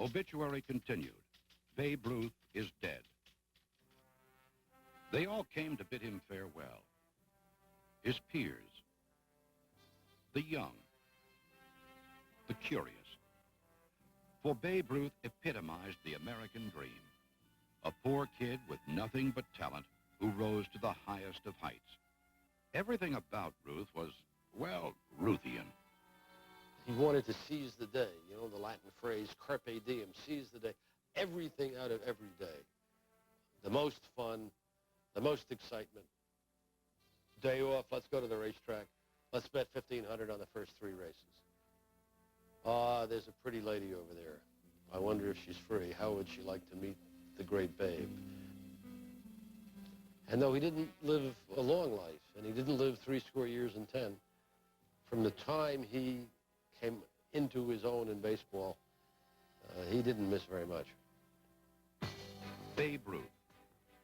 Obituary continued. Babe Ruth is dead. They all came to bid him farewell. His peers, the young, the curious. For Babe Ruth epitomized the American dream. A poor kid with nothing but talent who rose to the highest of heights. Everything about Ruth was, well, Ruthian. He wanted to seize the day, you know, the Latin phrase, carpe diem, seize the day, everything out of every day. The most fun, the most excitement. Day off, let's go to the racetrack. Let's bet $1,500 on the first 3 races. Ah, there's a pretty lady over there. I wonder if she's free. How would she like to meet the great Babe? And though he didn't live a long life, and he didn't live 70 years and 10, from the time he came into his own in baseball, he didn't miss very much. Babe Ruth.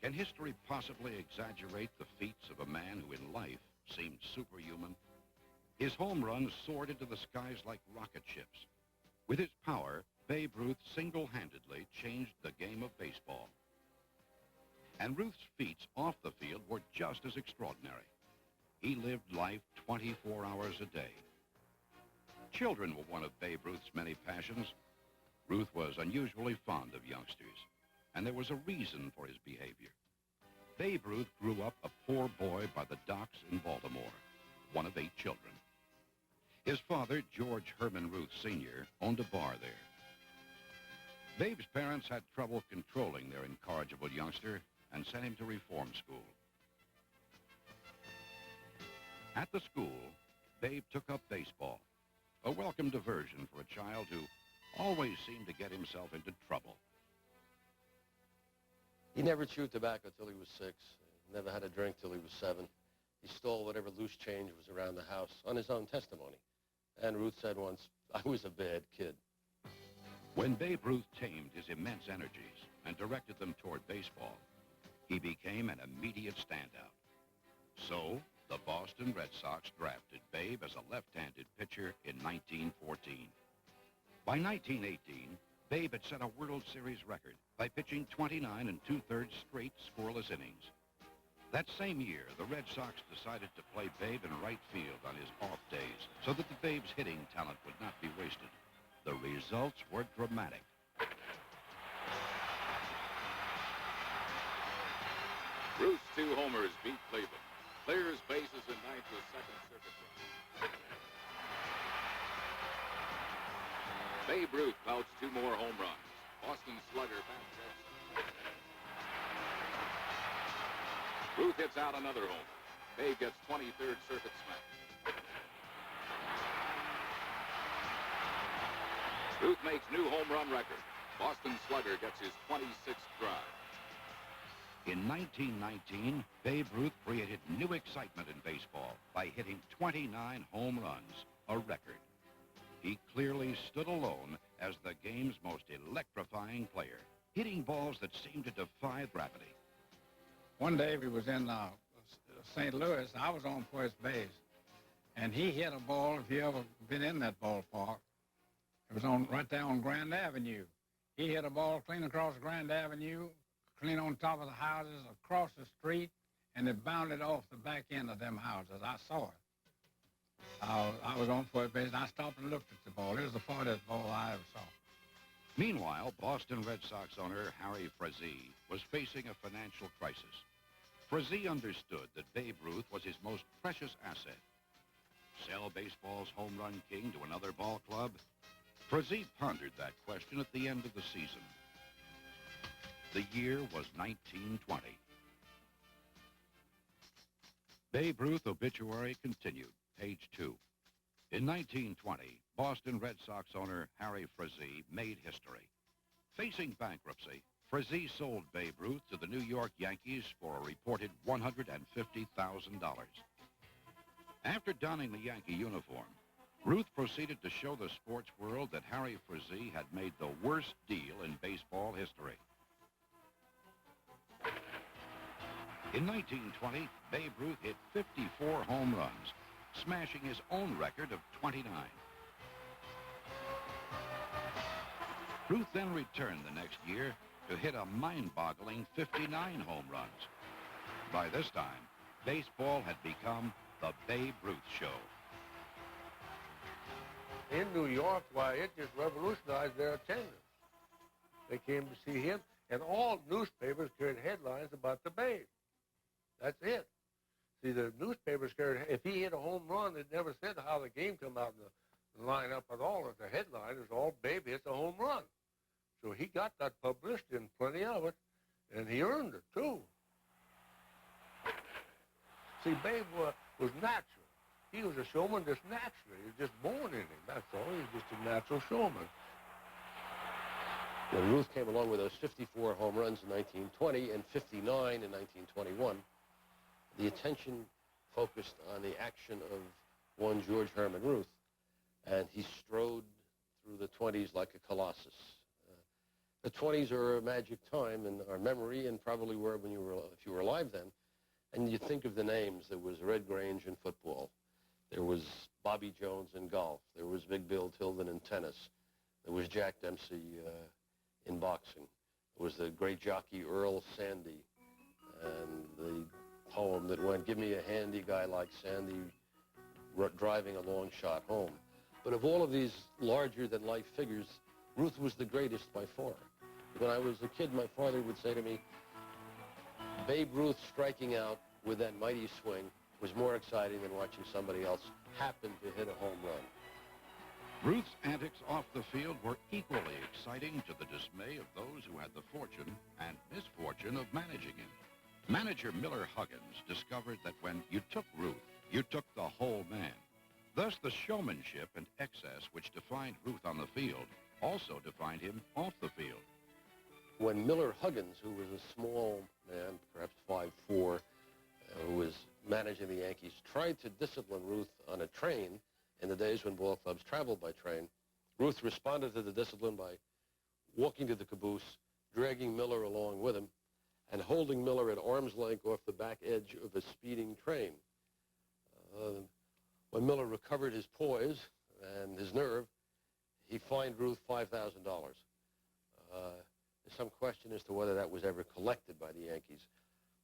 Can history possibly exaggerate the feats of a man who in life seemed superhuman? His home runs soared into the skies like rocket ships. With his power, Babe Ruth single-handedly changed the game of baseball. And Ruth's feats off the field were just as extraordinary. He lived life 24 hours a day. Children were one of Babe Ruth's many passions. Ruth was unusually fond of youngsters, and there was a reason for his behavior. Babe Ruth grew up a poor boy by the docks in Baltimore, one of 8 children. His father, George Herman Ruth Sr., owned a bar there. Babe's parents had trouble controlling their incorrigible youngster and sent him to reform school. At the school, Babe took up baseball, a welcome diversion for a child who always seemed to get himself into trouble. He never chewed tobacco till he was 6. Never had a drink till he was 7. He stole whatever loose change was around the house on his own testimony. And Ruth said once, I was a bad kid. When Babe Ruth tamed his immense energies and directed them toward baseball, he became an immediate standout. So, the Boston Red Sox drafted Babe as a left-handed pitcher in 1914. By 1918, Babe had set a World Series record by pitching 29 2/3 straight scoreless innings. That same year, the Red Sox decided to play Babe in right field on his off days so that the Babe's hitting talent would not be wasted. The results were dramatic. Ruth's 2 homers beat Cleveland. Clears bases in ninth with second circuit run. Babe Ruth pouched 2 more home runs. Boston slugger back. Ruth hits out another homer. Babe gets 23rd circuit smack. Ruth makes new home run record. Boston slugger gets his 26th drive. In 1919, Babe Ruth created new excitement in baseball by hitting 29 home runs, a record. He clearly stood alone as the game's most electrifying player, hitting balls that seemed to defy gravity. One day we was in St. Louis. I was on first base, and he hit a ball. If you ever been in that ballpark, it was right there on Grand Avenue. He hit a ball clean across Grand Avenue, clean on top of the houses, across the street, and it bounded off the back end of them houses. I saw it. I was on first base, and I stopped and looked at the ball. It was the farthest ball I ever saw. Meanwhile, Boston Red Sox owner Harry Frazee was facing a financial crisis. Frazee understood that Babe Ruth was his most precious asset. Sell baseball's home run king to another ball club? Frazee pondered that question at the end of the season. The year was 1920. Babe Ruth obituary continued, page 2. In 1920, Boston Red Sox owner Harry Frazee made history. Facing bankruptcy, Frazee sold Babe Ruth to the New York Yankees for a reported $150,000. After donning the Yankee uniform, Ruth proceeded to show the sports world that Harry Frazee had made the worst deal in baseball history. In 1920, Babe Ruth hit 54 home runs, smashing his own record of 29. Ruth then returned the next year to hit a mind-boggling 59 home runs. By this time, baseball had become the Babe Ruth show. In New York, why, it just revolutionized their attendance. They came to see him, and all newspapers carried headlines about the Babe. That's it. See, the newspapers carried, if he hit a home run, it never said how the game come out in the lineup at all. The headline is all Babe hits a home run. So he got that publicity and plenty of it, and he earned it, too. See, Babe was natural. He was a showman just naturally. He was just born in him. That's all. He was just a natural showman. When Ruth came along with those 54 home runs in 1920 and 59 in 1921, the attention focused on the action of one George Herman Ruth, and he strode through the 20s like a colossus. The 20s are a magic time in our memory, and probably were when if you were alive then. And you think of the names. There was Red Grange in football. There was Bobby Jones in golf. There was Big Bill Tilden in tennis. There was Jack Dempsey in boxing. There was the great jockey Earl Sandy, and the poem that went, "Give me a handy guy like Sandy driving a long shot home." But of all of these larger-than-life figures, Ruth was the greatest by far. When I was a kid, my father would say to me, Babe Ruth striking out with that mighty swing was more exciting than watching somebody else happen to hit a home run. Ruth's antics off the field were equally exciting to the dismay of those who had the fortune and misfortune of managing him. Manager Miller Huggins discovered that when you took Ruth, you took the whole man. Thus, the showmanship and excess which defined Ruth on the field also defined him off the field. When Miller Huggins, who was a small man, perhaps 5'4", who was managing the Yankees, tried to discipline Ruth on a train in the days when ball clubs traveled by train, Ruth responded to the discipline by walking to the caboose, dragging Miller along with him, and holding Miller at arm's length off the back edge of a speeding train. When Miller recovered his poise and his nerve, he fined Ruth $5,000. There's some question as to whether that was ever collected by the Yankees.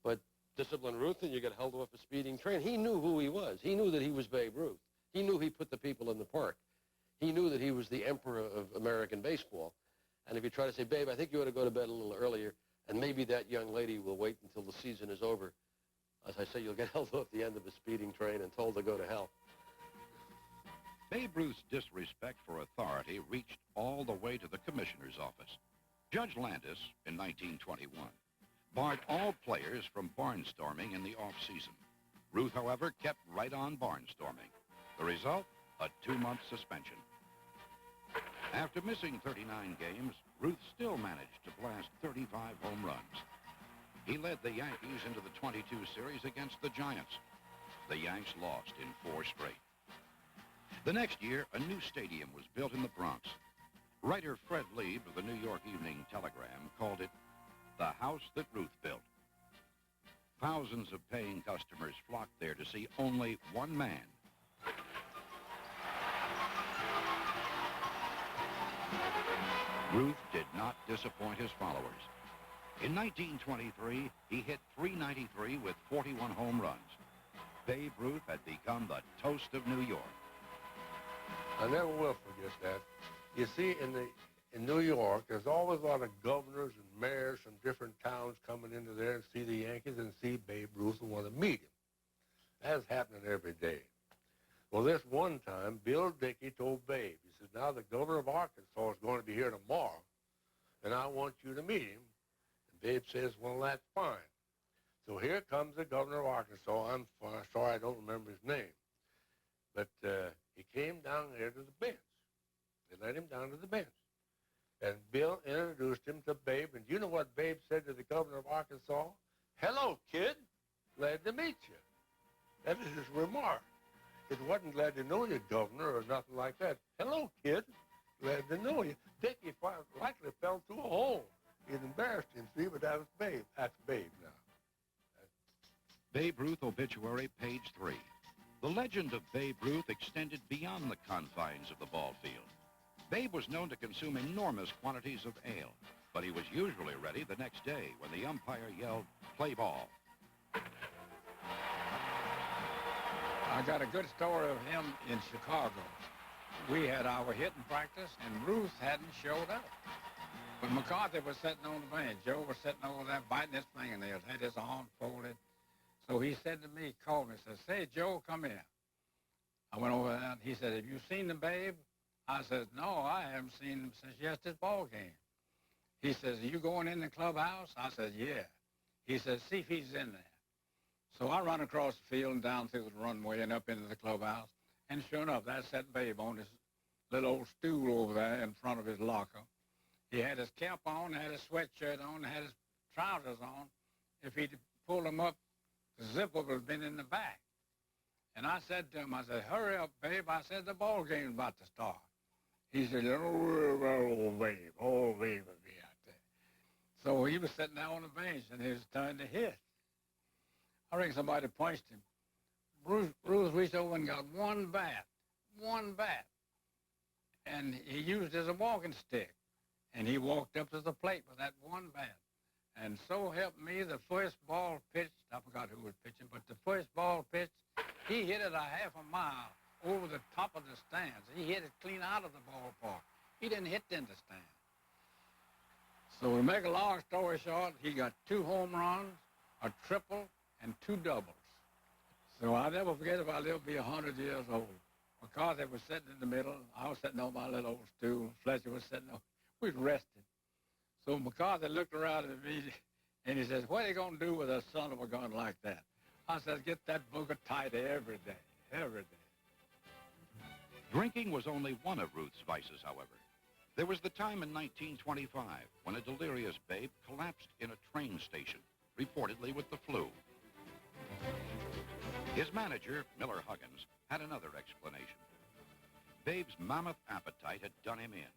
But discipline Ruth and you get held off a speeding train. He knew who he was. He knew that he was Babe Ruth. He knew he put the people in the park. He knew that he was the emperor of American baseball. And if you try to say, Babe, I think you ought to go to bed a little earlier, and maybe that young lady will wait until the season is over, as I say, you'll get held off the end of a speeding train and told to go to hell. Babe Ruth's disrespect for authority reached all the way to the commissioner's office. Judge Landis, in 1921, barred all players from barnstorming in the off-season. Ruth, however, kept right on barnstorming. The result, a 2-month suspension. After missing 39 games, Ruth still managed to blast 35 home runs. He led the Yankees into the 22 series against the Giants. The Yanks lost in 4 straight. The next year, a new stadium was built in the Bronx. Writer Fred Lieb of the New York Evening Telegram called it the house that Ruth built. Thousands of paying customers flocked there to see only one man. Ruth did not disappoint his followers. In 1923, he hit .393 with 41 home runs. Babe Ruth had become the toast of New York. I never will forget that. You see, in New York, there's always a lot of governors and mayors from different towns coming into there and see the Yankees and see Babe Ruth and want to meet him. That's happening every day. Well, this one time, Bill Dickey told Babe, he says, now the governor of Arkansas is going to be here tomorrow, and I want you to meet him. And Babe says, well, that's fine. So here comes the governor of Arkansas. I'm sorry I don't remember his name. But he came down there to the bench. They led him down to the bench. And Bill introduced him to Babe. And do you know what Babe said to the governor of Arkansas? Hello, kid. Glad to meet you. That is his remark. It wasn't glad to know you, governor, or nothing like that. Hello, kid. Glad to know you. Dickie likely fell through a hole. It embarrassed him, see, but that was Babe. That's Babe now. Babe Ruth obituary, page 3. The legend of Babe Ruth extended beyond the confines of the ball field. Babe was known to consume enormous quantities of ale, but he was usually ready the next day when the umpire yelled, "Play ball." I got a good story of him in Chicago. We had our hitting practice, and Ruth hadn't showed up. But McCarthy was sitting on the bench. Joe was sitting over there biting his fingernails, had his arms folded. So he said to me, called me, said, "Say, Joe, come here." I went over there, and he said, "Have you seen the Babe?" I said, "No, I haven't seen him since yesterday's ball game." He says, "Are you going in the clubhouse?" I said, "Yeah." He says, "See if he's in there." So I run across the field and down through the runway and up into the clubhouse. And sure enough, that's that Babe on his little old stool over there in front of his locker. He had his cap on, had his sweatshirt on, had his trousers on. If he'd pulled them up, the zipper would have been in the back. And I said to him, I said, "Hurry up, Babe." I said, "The ball game's about to start." He said, "Oh, Babe, oh, Babe will be out there." So he was sitting there on the bench, and it was time to hit. I reckon somebody punched him. Ruth reached over and got one bat, and he used it as a walking stick. And he walked up to the plate with that one bat. And so helped me, the first ball pitched, I forgot who was pitching, but the first ball pitched, he hit it a half a mile over the top of the stands. He hit it clean out of the ballpark. He didn't hit in the stand. So to make a long story short, he got 2 home runs, a triple, and 2 doubles. So I'll never forget if I live to be 100 years old. McCarthy was sitting in the middle. I was sitting on my little old stool. Fletcher was sitting on. We was resting. So McCarthy looked around at me, and he says, "What are you going to do with a son of a gun like that?" I said, "Get that booger tight every day, every day." Drinking was only one of Ruth's vices, however. There was the time in 1925 when a delirious Babe collapsed in a train station, reportedly with the flu. His manager, Miller Huggins, had another explanation. Babe's mammoth appetite had done him in.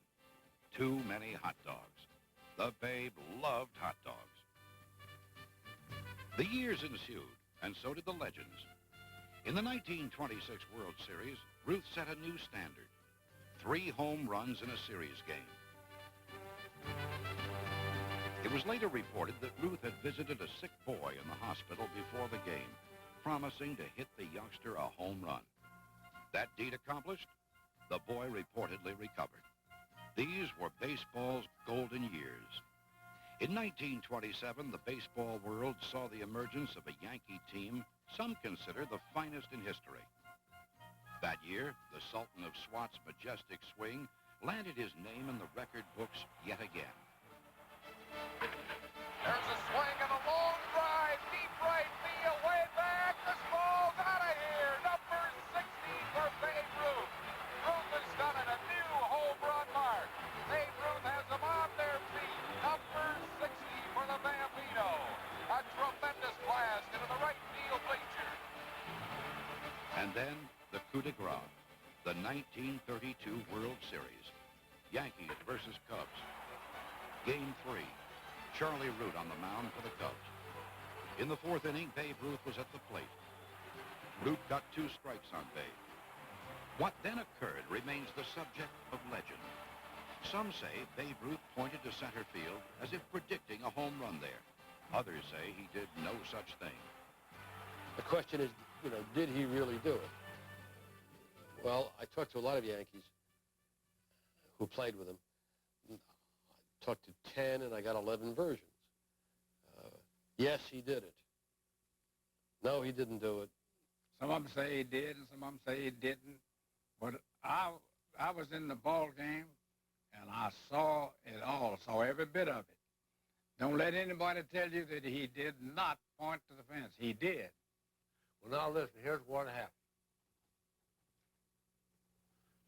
Too many hot dogs. The Babe loved hot dogs. The years ensued, and so did the legends. In the 1926 World Series, Ruth set a new standard. 3 home runs in a series game. It was later reported that Ruth had visited a sick boy in the hospital before the game, promising to hit the youngster a home run. That deed accomplished, the boy reportedly recovered. These were baseball's golden years. In 1927, the baseball world saw the emergence of a Yankee team some consider the finest in history. That year, the Sultan of SWAT's majestic swing landed his name in the record books yet again. There's a swing and a long drive, deep right field, way back. This ball's out of here. Number 16 for Babe Ruth. Ruth has done it, a new home run mark. Babe Ruth has them on their feet. Number 60 for the Bambino. A tremendous blast into the right field bleachers. And then the coup de grace, the 1932 World Series. Yankees versus Cubs. Game 3. Charlie Root on the mound for the Cubs. In the 4th inning, Babe Ruth was at the plate. Root got 2 strikes on Babe. What then occurred remains the subject of legend. Some say Babe Ruth pointed to center field as if predicting a home run there. Others say he did no such thing. The question is, did he really do it? Well, I talked to a lot of Yankees who played with him. I talked to 10, and I got 11 versions. Yes, he did it. No, he didn't do it. Some of them say he did, and some of them say he didn't. But I was in the ball game, and I saw it all, saw every bit of it. Don't let anybody tell you that he did not point to the fence. He did. Well, now listen, here's what happened.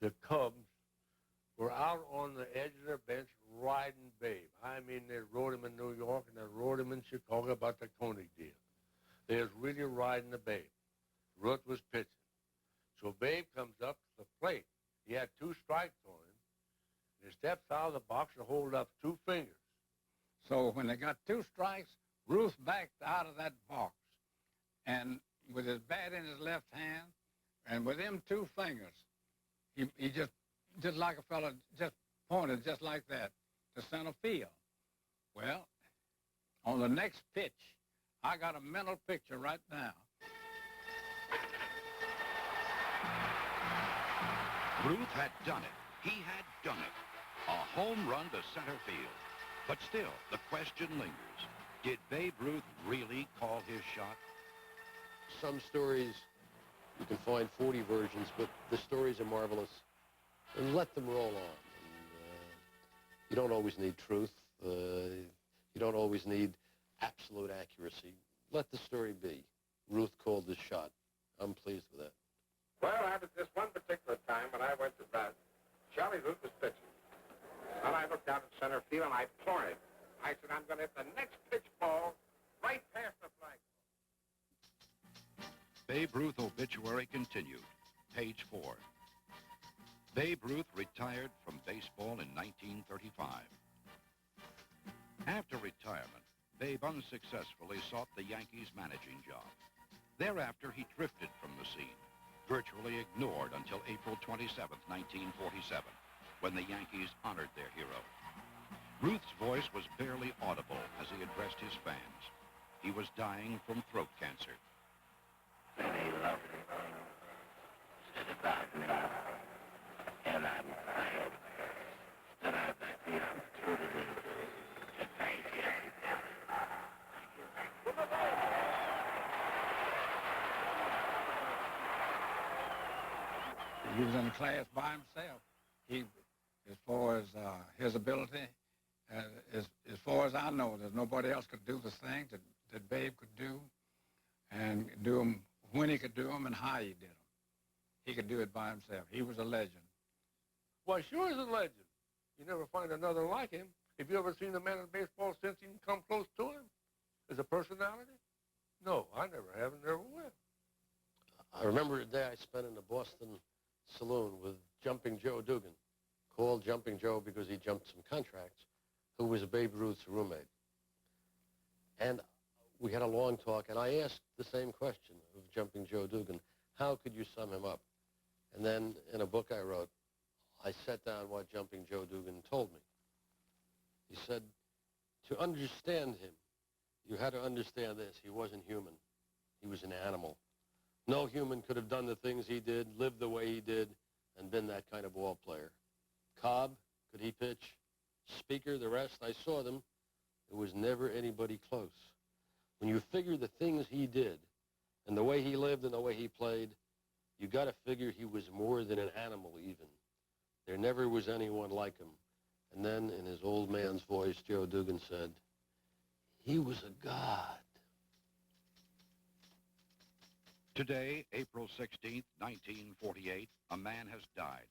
The Cubs were out on the edge of their bench riding Babe. I mean, they rode him in New York and they rode him in Chicago about the Koenig deal. They was really riding the Babe. Ruth was pitching. So Babe comes up to the plate. He had 2 strikes on him. And he steps out of the box and holds up 2 fingers. So when they got 2 strikes, Ruth backed out of that box. And with his bat in his left hand, and with them 2 fingers, he just just like a fella just pointed just like that to center field. Well, on the next pitch, I got a mental picture right now. Ruth had done it. He had done it. A home run to center field. But still, the question lingers. Did Babe Ruth really call his shot? Some stories, you can find 40 versions, but the stories are marvelous. And let them roll on. And, you don't always need truth. You don't always need absolute accuracy. Let the story be. Ruth called his shot. I'm pleased with that. Well, at this one particular time when I went to bat, Charlie Ruth was pitching. And I looked out at center field and I pointed. I said, I'm going to hit the next pitch ball right past the flag. Babe Ruth obituary continued. Page 4. Babe Ruth retired from baseball in 1935. After retirement, Babe unsuccessfully sought the Yankees managing job. Thereafter, he drifted from the scene, virtually ignored until April 27, 1947, when the Yankees honored their hero. Ruth's voice was barely audible as he addressed his fans. He was dying from throat cancer. Many lovely things said about me, and I'm glad that I've had the opportunity to thank you. He was in the class by himself. He, as far as his ability, as far as I know, there's nobody else could do the things that Babe could do, and do them when he could do them and how he did them. He could do it by himself. He was a legend. Why, sure is a legend. You never find another like him. Have you ever seen a man in baseball since you can come close to him? As a personality? No, I never have and never will. I remember a day I spent in the Boston saloon with Jumping Joe Dugan, called Jumping Joe because he jumped some contracts, who was Babe Ruth's roommate. And we had a long talk, and I asked the same question of Jumping Joe Dugan, how could you sum him up? And then in a book I wrote, I set down what Jumping Joe Dugan told me. He said, to understand him, you had to understand this. He wasn't human. He was an animal. No human could have done the things he did, lived the way he did, and been that kind of ball player. Cobb, could he pitch? Speaker, the rest, I saw them. There was never anybody close. When you figure the things he did, and the way he lived and the way he played, you got to figure he was more than an animal even. There never was anyone like him. And then in his old man's voice, Joe Dugan said, he was a god. Today, April 16, 1948, a man has died.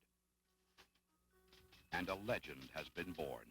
And a legend has been born.